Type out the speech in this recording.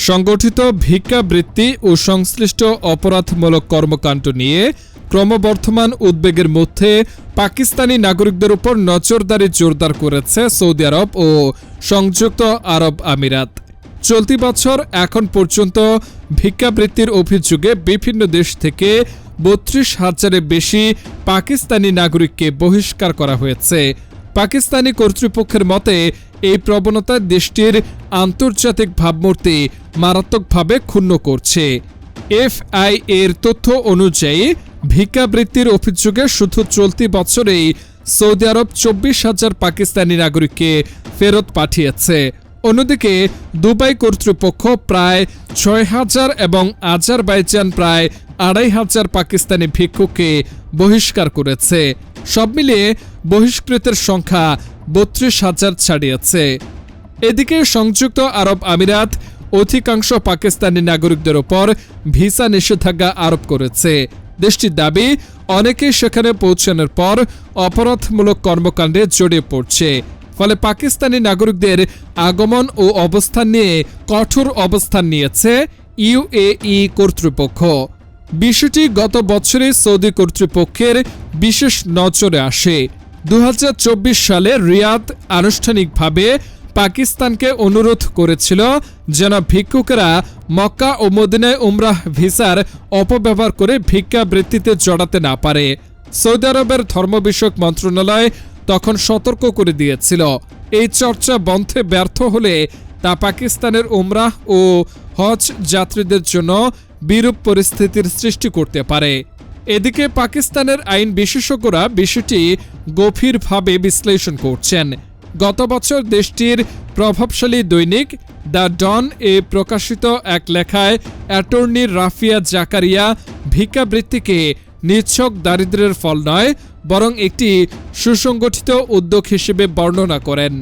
সংগঠিত ভিক্ষাবৃত্তি ও সংশ্লিষ্ট অপরাধমূলক কর্মকাণ্ড নিয়ে ক্রমবর্ধমান উদ্বেগের মধ্যে পাকিস্তানি নাগরিকদের উপর নজরদারি জোরদার করেছে সৌদি আরব ও সংযুক্ত আরব আমিরাত। চলতি বছর এখন পর্যন্ত ভিক্ষাবৃত্তির অভিযোগে বিভিন্ন দেশ থেকে ৩২,০০০-এর বেশি পাকিস্তানি নাগরিককে বহিষ্কার করা হয়েছে। পাকিস্তানি কর্তৃপক্ষের মতে এই প্রবণতা দেশটির আন্তর্জাতিক ভাবমূর্তি মারাত্মকভাবে ক্ষুণ্ণ করছে। এফআই এর তথ্য অনুযায়ী ভিক্ষাবৃত্তির অভিযোগে শুধু চলতি বছরেই সৌদি আরব ২৪,০০০ পাকিস্তানি নাগরিককে ফেরত পাঠিয়েছে। অন্যদিকে দুবাই কর্তৃপক্ষ প্রায় ৬,০০০ এবং আজারবাইজান প্রায় ২,৫০০ পাকিস্তানি ভিক্ষুককে বহিষ্কার করেছে। সব মিলিয়ে বহিষ্কৃতের সংখ্যা ৩২,০০০ ছাড়িয়েছে। এদিকে সংযুক্ত আরব আমিরাত অধিকাংশ পাকিস্তানি নাগরিকদের ওপর ভিসা নিষেধাজ্ঞা আরোপ করেছে। দেশটির দাবি, অনেকেই সেখানে পৌঁছানোর পর অপরাধমূলক কর্মকাণ্ডে জড়িয়ে পড়ছে। ফলে পাকিস্তানি নাগরিকদের আগমন ও অবস্থান নিয়ে কঠোর অবস্থান নিয়েছে ইউএই কর্তৃপক্ষ। বিষয়টি গত বছরে সৌদি কর্তৃপক্ষের বিশেষ নজরে আসে। ২০২৪ সালে রিয়াদ আনুষ্ঠানিকভাবে পাকিস্তানকে অনুরোধ করেছিল যেন ভিক্ষুকেরা মক্কা ও মদিনায় উমরাহ ভিসার অপব্যবহার করে ভিক্ষাবৃত্তিতে জড়াতে না পারে। সৌদি আরবের ধর্ম বিষয়ক মন্ত্রণালয় তখন সতর্ক করে দিয়েছিল, এই চর্চা বন্ধে ব্যর্থ হলে তা পাকিস্তানের উমরাহ ও হজ যাত্রীদের জন্য বিরূপ পরিস্থিতির সৃষ্টি করতে পারে। এদিকে পাকিস্তানের আইন বিশেষজ্ঞরা বিষয়টি গভীরভাবে বিশ্লেষণ করছেন। গত বছর দেশটির প্রভাবশালী দৈনিক দ্য ডন এ প্রকাশিত এক লেখায় অ্যাটর্নি রাফিয়া জাকারিয়া ভিক্ষাবৃত্তিকে নিছক দারিদ্র্যের ফল নয়, বরং একটি সুসংগঠিত উদ্যোগ হিসেবে বর্ণনা করেন।